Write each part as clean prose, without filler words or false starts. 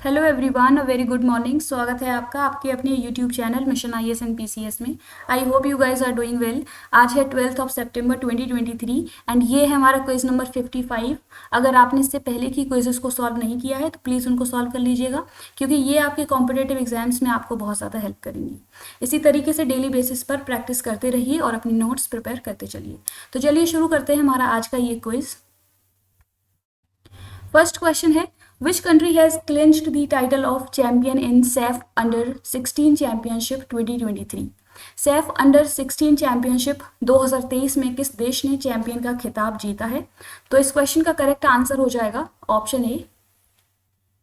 Hello everyone, a very good morning. स्वागत है आपका आपके अपने YouTube channel mission IAS and PCS में। I hope you guys are doing well. आज है 12 सितंबर 2023 एंड ये है हमारा क्विज नंबर 55। अगर आपने इससे पहले की क्विजेस को सॉल्व नहीं किया है तो प्लीज़ उनको सॉल्व कर लीजिएगा, क्योंकि ये आपके कॉम्पिटेटिव एग्जाम्स में आपको बहुत ज़्यादा हेल्प करेंगी। इसी तरीके से डेली बेसिस पर प्रैक्टिस करते रहिए और अपनी नोट्स प्रिपेयर करते चलिए। तो चलिए शुरू करते हैं हमारा आज का ये क्विज। फर्स्ट क्वेश्चन है, which country has clinched the title of champion in SAF Under 16 Championship 2023? Saif under 16 championship 2023 में किस देश ने चैंपियन का खिताब जीता है? तो इस क्वेश्चन का करेक्ट आंसर हो जाएगा ऑप्शन ए।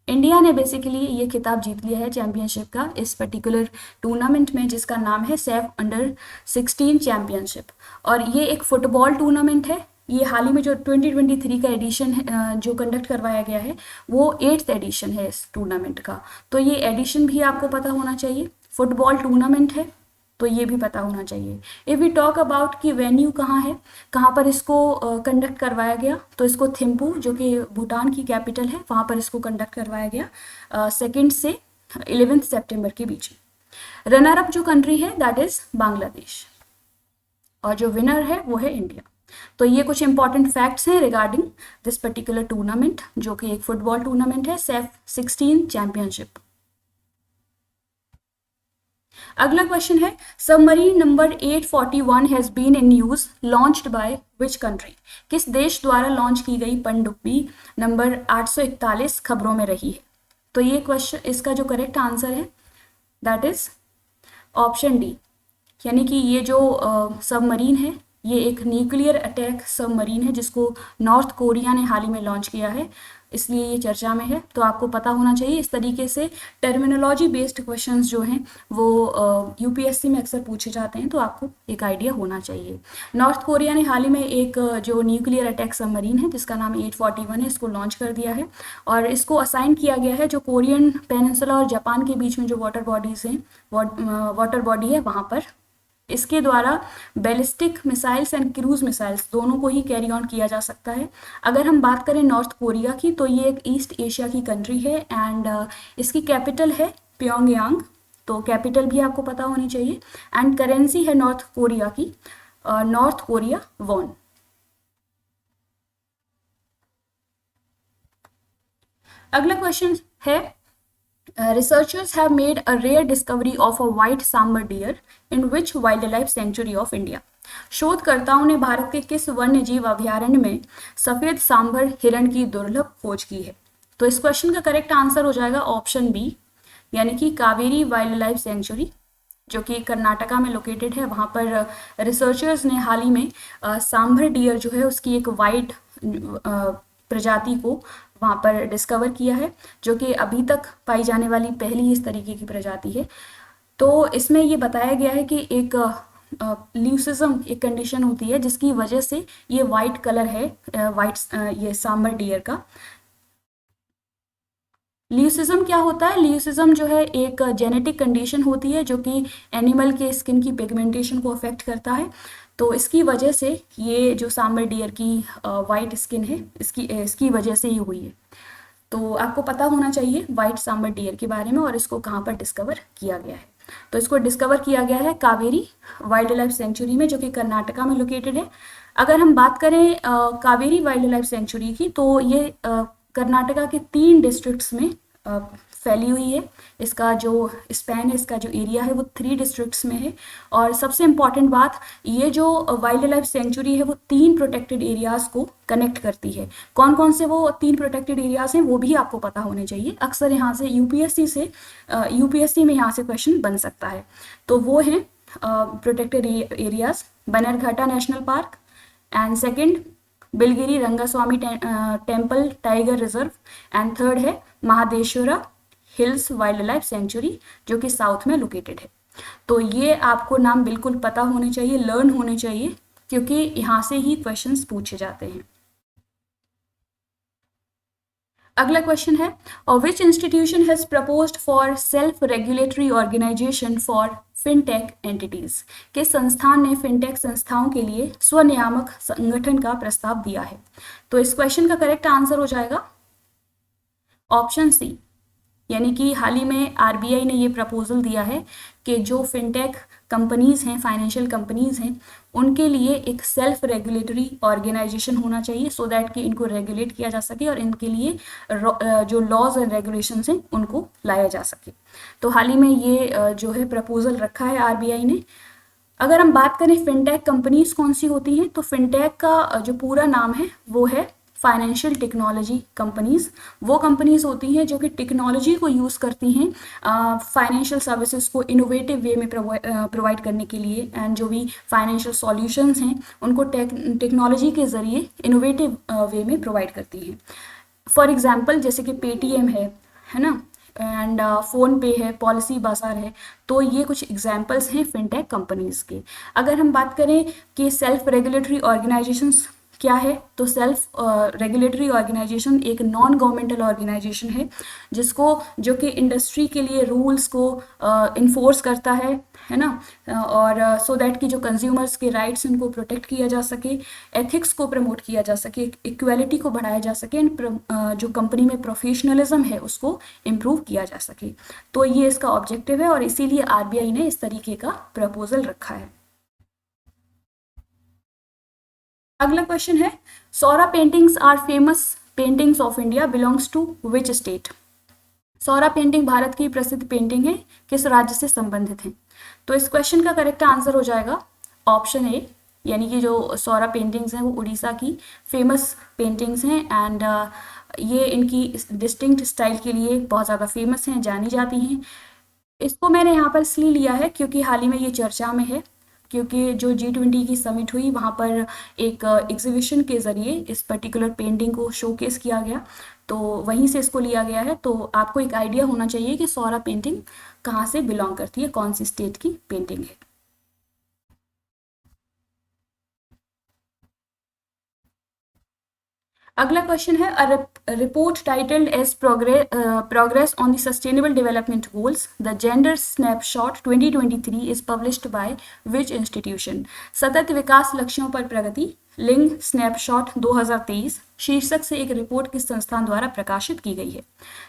इंडिया ने बेसिकली ये खिताब जीत लिया है चैंपियनशिप का इस पर्टिकुलर टूर्नामेंट में, जिसका नाम है सैफ अंडर 16 चैंपियनशिप। और ये एक फुटबॉल टूर्नामेंट है। ये हाल ही में जो 2023 का एडिशन है, जो कंडक्ट करवाया गया है, वो 8th एडिशन है इस टूर्नामेंट का। तो ये एडिशन भी आपको पता होना चाहिए। फुटबॉल टूर्नामेंट है तो ये भी पता होना चाहिए। इफ़ वी टॉक अबाउट कि वेन्यू कहाँ है, कहाँ पर इसको कंडक्ट करवाया गया, तो इसको थिम्पू, जो कि भूटान की कैपिटल है, वहाँ पर इसको कंडक्ट करवाया गया 2 से 11 सितंबर के बीच में। रनर अप जो कंट्री है दैट इज़ बांग्लादेश, और जो विनर है वो है इंडिया। तो ये कुछ इंपॉर्टेंट फैक्ट्स हैं रिगार्डिंग दिस पर्टिकुलर टूर्नामेंट, जो कि एक फुटबॉल टूर्नामेंट है, सैफ 16 चैंपियनशिप। अगला क्वेश्चन है, submarine number 841 has been in use launched by which country? किस देश द्वारा लॉन्च की गई पनडुब्बी नंबर 841 खबरों में रही है? तो ये क्वेश्चन, इसका जो करेक्ट आंसर है दैट इज ऑप्शन डी, यानी कि ये जो सबमरीन है ये एक न्यूक्लियर अटैक सबमरीन है, जिसको नॉर्थ कोरिया ने हाल ही में लॉन्च किया है, इसलिए ये चर्चा में है। तो आपको पता होना चाहिए। इस तरीके से टर्मिनोलॉजी बेस्ड क्वेश्चंस जो हैं वो यूपीएससी में अक्सर पूछे जाते हैं, तो आपको एक आइडिया होना चाहिए। नॉर्थ कोरिया ने हाल ही में एक जो न्यूक्लियर अटैक सबमरीन है जिसका नाम 841 है, इसको लॉन्च कर दिया है, और इसको असाइन किया गया है जो कोरियन पेनिनसुला और जापान के बीच में जो वाटर बॉडीज़ हैं, वाटर बॉडी है, वहाँ पर इसके द्वारा ballistic missiles and cruise missiles दोनों को ही कैरी ऑन किया जा सकता है। अगर हम बात करें नॉर्थ कोरिया की, तो ये एक ईस्ट एशिया की कंट्री है एंड इसकी कैपिटल है प्योंगयांग, तो कैपिटल भी आपको पता होनी चाहिए। एंड करेंसी है नॉर्थ कोरिया की नॉर्थ कोरिया वॉन। अगला क्वेश्चन है, researchers have made a rare discovery of a white sambar deer in which wildlife sanctuary of India? शोधकर्ताओं ने भारत के किस वन्य जीव अभयारण्य में सफेद सांभर हिरण की दुर्लभ खोज की है? तो इस क्वेश्चन का करेक्ट आंसर हो जाएगा ऑप्शन बी, यानी कि कावेरी वाइल्ड लाइफ सेंचुरी, जो कि कर्नाटका में लोकेटेड है। वहाँ पर रिसर्चर्स ने हाल ही में सांभर डियर जो है उसकी एक वाइट प्रजाति को वहाँ पर डिस्कवर किया है, जो कि अभी तक पाई जाने वाली पहली इस तरीके की प्रजाति है। तो इसमें ये बताया गया है कि एक ल्यूसिज्म एक कंडीशन होती है जिसकी वजह से ये वाइट कलर है, ये सांबर डियर का। ल्यूसिज्म क्या होता है? ल्यूसिज्म जो है एक जेनेटिक कंडीशन होती है जो कि एनिमल के स्किन की पिगमेंटेशन को अफेक्ट करता है। तो इसकी वजह से ये जो सांबर डियर की वाइट स्किन है, इसकी वजह से ये हुई है। तो आपको पता होना चाहिए वाइट सांबर डियर के बारे में और इसको कहाँ पर डिस्कवर किया गया है। तो इसको डिस्कवर किया गया है कावेरी वाइल्ड लाइफ सेंचुरी में, जो कि कर्नाटका में लोकेटेड है। अगर हम बात करें कावेरी वाइल्ड लाइफ सेंचुरी की, तो ये कर्नाटका के 3 डिस्ट्रिक्ट्स में फैली हुई है। इसका जो स्पैन है, इसका जो एरिया है वो 3 डिस्ट्रिक्ट्स में है। और सबसे इम्पॉर्टेंट बात, ये जो वाइल्ड लाइफ सेंचुरी है वो 3 प्रोटेक्टेड एरियाज़ को कनेक्ट करती है। कौन कौन से वो 3 प्रोटेक्टेड एरियाज़ हैं वो भी आपको पता होने चाहिए। अक्सर यहाँ से यूपीएससी में यहाँ से क्वेश्चन बन सकता है। तो वो हैं protected areas Bannerghatta national park, and second Biligiri Rangaswamy temple tiger reserve, and third है Mahadeshwara hills wildlife sanctuary, जो कि साउथ में लोकेटेड है। तो ये आपको नाम बिल्कुल पता होने चाहिए, लर्न होने चाहिए, क्योंकि यहाँ से ही क्वेश्चंस पूछे जाते हैं। अगला क्वेश्चन है, which institution has proposed for self regulatory organisation for fintech entities? किस संस्थान ने फिनटेक संस्थाओं के लिए स्वनियामक संगठन का प्रस्ताव दिया है? तो इस क्वेश्चन का करेक्ट आंसर हो जाएगा ऑप्शन सी, यानी कि हाल ही में आरबीआई ने ये प्रपोजल दिया है कि जो फिनटेक कंपनीज़ हैं, फाइनेंशियल कंपनीज़ हैं, उनके लिए एक सेल्फ रेगुलेटरी ऑर्गेनाइजेशन होना चाहिए सो दैट कि इनको रेगुलेट किया जा सके और इनके लिए जो लॉज एंड रेगुलेशंस हैं उनको लाया जा सके। तो हाल ही में ये जो है प्रपोजल रखा है आरबीआई ने। अगर हम बात करें फिनटेक कंपनीज कौन सी होती हैं, तो फिनटेक का जो पूरा नाम है वो है फाइनेंशियल टेक्नोलॉजी कंपनीज। वो कंपनीज होती हैं जो कि टेक्नोलॉजी को यूज़ करती हैं फाइनेंशियल सर्विसेज को इनोवेटिव वे में प्रोवाइड करने के लिए, एंड जो भी फाइनेंशियल सॉल्यूशंस हैं उनको टेक्नोलॉजी के ज़रिए इनोवेटिव वे में प्रोवाइड करती हैं। फॉर एग्जांपल जैसे कि पेटीएम है ना, एंड फ़ोन पे है, पॉलिसी बाजार है, तो ये कुछ एग्जांपल्स हैं फिनटेक कंपनीज़ के। अगर हम बात करें कि सेल्फ रेगुलेटरी ऑर्गेनाइजेशंस क्या है, तो सेल्फ रेगुलेटरी ऑर्गेनाइजेशन एक नॉन गवर्नमेंटल ऑर्गेनाइजेशन है जिसको जो कि इंडस्ट्री के लिए रूल्स को इन्फोर्स करता है ना, और सो दैट कि जो कंज्यूमर्स के राइट्स उनको प्रोटेक्ट किया जा सके, एथिक्स को प्रमोट किया जा सके, इक्वालिटी को बढ़ाया जा सके, एंड जो कंपनी में प्रोफेशनलिज्म है उसको इम्प्रूव किया जा सके। तो ये इसका ऑब्जेक्टिव है और इसीलिए आरबीआई ने इस तरीके का प्रपोजल रखा है। अगला क्वेश्चन है, Saura paintings are famous paintings of India belongs to which state. Saura painting Bharat की प्रसिद्ध पेंटिंग है, किस राज्य से संबंधित है। तो इस क्वेश्चन का करेक्ट आंसर हो जाएगा ऑप्शन ए, यानी कि जो सौरा पेंटिंग्स हैं वो उड़ीसा की फेमस पेंटिंग्स हैं, एंड ये इनकी डिस्टिंक्ट स्टाइल के लिए बहुत ज़्यादा फेमस हैं, जानी जाती हैं। इसको मैंने यहाँ पर इसलिए लिया है क्योंकि हाल ही में ये चर्चा में है, क्योंकि जो G20 की समिट हुई वहाँ पर एक एग्जीबिशन के ज़रिए इस पर्टिकुलर पेंटिंग को शोकेस किया गया, तो वहीं से इसको लिया गया है। तो आपको एक आइडिया होना चाहिए कि सौरा पेंटिंग कहाँ से बिलोंग करती है, कौन सी स्टेट की पेंटिंग है। अगला क्वेश्चन है, report titled as progress on the sustainable development goals the gender snapshot 2023 is published by which institution. सतत विकास लक्ष्यों पर प्रगति लिंग स्नैपशॉट 2023 शीर्षक से एक रिपोर्ट किस संस्थान द्वारा प्रकाशित की गई है।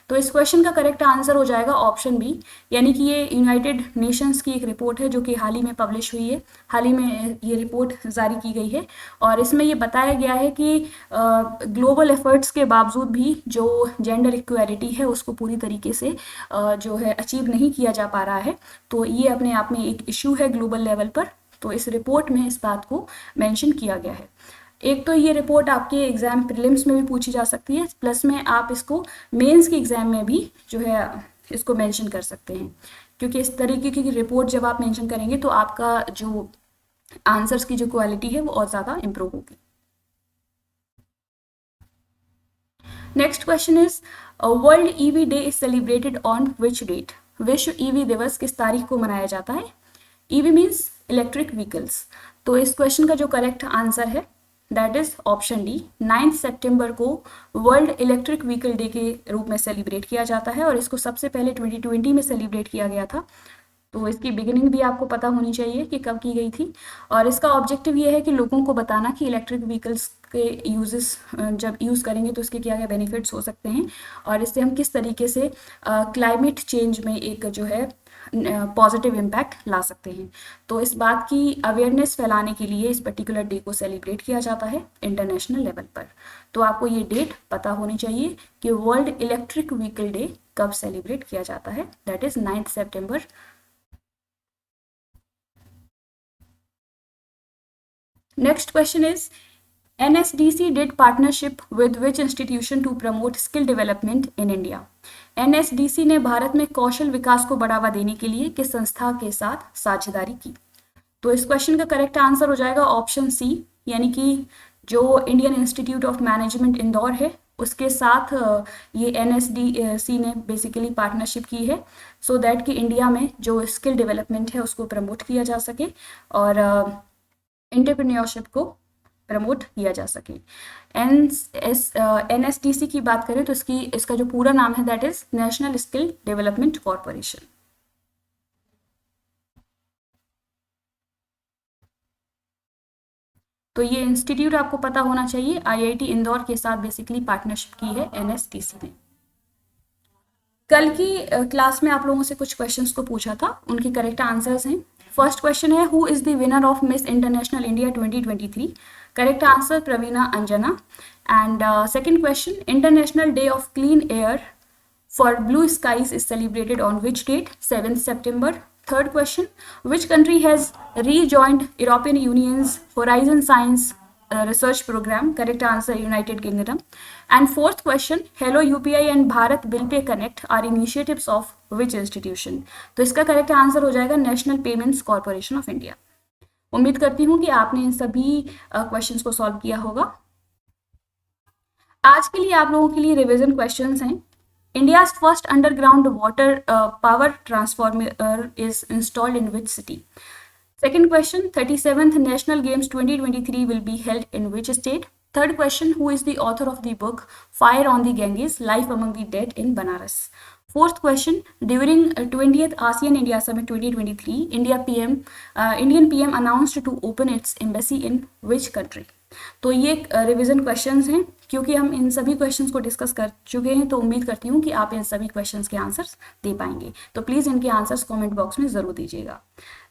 तो इस क्वेश्चन का करेक्ट आंसर हो जाएगा ऑप्शन बी, यानी कि ये यूनाइटेड नेशंस की एक रिपोर्ट है जो कि हाल ही में पब्लिश हुई है, हाल ही में ये रिपोर्ट जारी की गई है, और इसमें ये बताया गया है कि ग्लोबल एफर्ट्स के बावजूद भी जो जेंडर इक्वालिटी है उसको पूरी तरीके से जो है अचीव नहीं किया जा पा रहा है। तो ये अपने आप में एक इशू है ग्लोबल लेवल पर, तो इस रिपोर्ट में इस बात को मेंशन किया गया है। एक तो ये रिपोर्ट आपके एग्जाम प्रीलिम्स में भी पूछी जा सकती है, प्लस में आप इसको मेंस के एग्जाम में भी जो है इसको मेंशन कर सकते हैं, क्योंकि इस तरीके की रिपोर्ट जब आप मेंशन करेंगे तो आपका जो आंसर्स की जो क्वालिटी है वो और ज़्यादा इम्प्रूव होगी। Next question is, world EV day is celebrated on which date. विश्व ईवी दिवस किस तारीख को मनाया जाता है। EV means electric vehicles. तो इस क्वेश्चन का जो करेक्ट आंसर है दैट इज ऑप्शन डी, 9 सितंबर को वर्ल्ड इलेक्ट्रिक व्हीकल डे के रूप में सेलिब्रेट किया जाता है, और इसको सबसे पहले 2020 में सेलिब्रेट किया गया था। तो इसकी बिगिनिंग भी आपको पता होनी चाहिए कि कब की गई थी, और इसका ऑब्जेक्टिव ये है कि लोगों को बताना कि इलेक्ट्रिक व्हीकल्स के यूजेस जब यूज़ करेंगे तो इसके क्या क्या बेनिफिट्स हो सकते हैं, और इससे हम किस तरीके से क्लाइमेट चेंज में एक जो है पॉजिटिव इम्पैक्ट ला सकते हैं। तो इस बात की अवेयरनेस फैलाने के लिए इस पर्टिकुलर डे को सेलिब्रेट किया जाता है इंटरनेशनल लेवल पर। तो आपको ये डेट पता होनी चाहिए कि वर्ल्ड इलेक्ट्रिक व्हीकल डे कब सेलिब्रेट किया जाता है, that is 9 September. Next question is, NSDC did partnership with which institution to promote skill development in India? NSDC ने भारत में कौशल विकास को बढ़ावा देने के लिए किस संस्था के साथ साझेदारी की। तो इस क्वेश्चन का करेक्ट आंसर हो जाएगा ऑप्शन सी, यानी कि जो Indian institute of management Indore है उसके साथ ये NSDC ने बेसिकली पार्टनरशिप की है, सो दैट कि इंडिया में जो स्किल डेवलपमेंट है उसको प्रमोट किया जा सके और एंटरप्रेन्योरशिप को प्रमोट किया जा सके। NSDC की बात करें तो इसका जो पूरा नाम है that is national skill development corporation. तो ये इंस्टीट्यूट आपको पता होना चाहिए, IIT इंदौर के साथ बेसिकली पार्टनरशिप की है NSDC ने। कल की क्लास में आप लोगों से कुछ क्वेश्चंस को पूछा था, उनके करेक्ट आंसर्स हैं। फर्स्ट क्वेश्चन है, who is the winner of Miss International India 2023? Correct answer Praveena Anjana. And second question, international day of clean air for blue skies is celebrated on which date? 7th September. Third question, which country has rejoined European Union's Horizon Science Research Program? Correct answer, United Kingdom. And fourth question, Hello UPI and Bharat Bill Pay Connect are initiatives of which institution? तो इसका correct answer हो जाएगा national payments corporation of India. उम्मीद करती हूँ कि आपने इन सभी क्वेश्चंस को सॉल्व किया होगा। आज के लिए आप लोगों के लिए रिवीजन क्वेश्चंस हैं। India's first underground water power transformer is installed in which city? Second question, 37th National Games 2023 will be held in which state? Third question, who is the author of the book Fire on the Ganges, Life Among the Dead in Banaras? Fourth question, during 20th ASEAN India Summit 2023, Indian PM announced to open its embassy in which country? तो ये revision questions हैं। क्योंकि हम इन सभी questions को discuss कर चुके हैं तो उम्मीद करती हूँ कि आप इन सभी क्वेश्चंस के आंसर्स दे पाएंगे। तो प्लीज़ इनके आंसर्स कमेंट बॉक्स में ज़रूर दीजिएगा।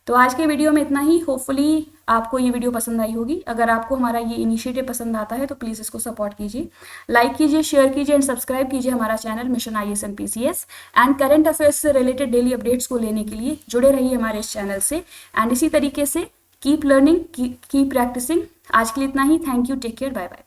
तो आज के वीडियो में इतना ही। होपफुली आपको ये वीडियो पसंद आई होगी। अगर आपको हमारा ये इनिशिएटिव पसंद आता है तो प्लीज़ इसको सपोर्ट कीजिए, लाइक कीजिए, शेयर कीजिए एंड सब्सक्राइब कीजिए हमारा channel mission IAS MPCS। And current affairs से रिलेटेड डेली अपडेट्स को लेने के लिए जुड़े रहिए हमारे इस चैनल से। एंड इसी तरीके से कीप लर्निंग, कीप प्रैक्टिसिंग। आज के लिए इतना ही। Thank you, take care, bye bye.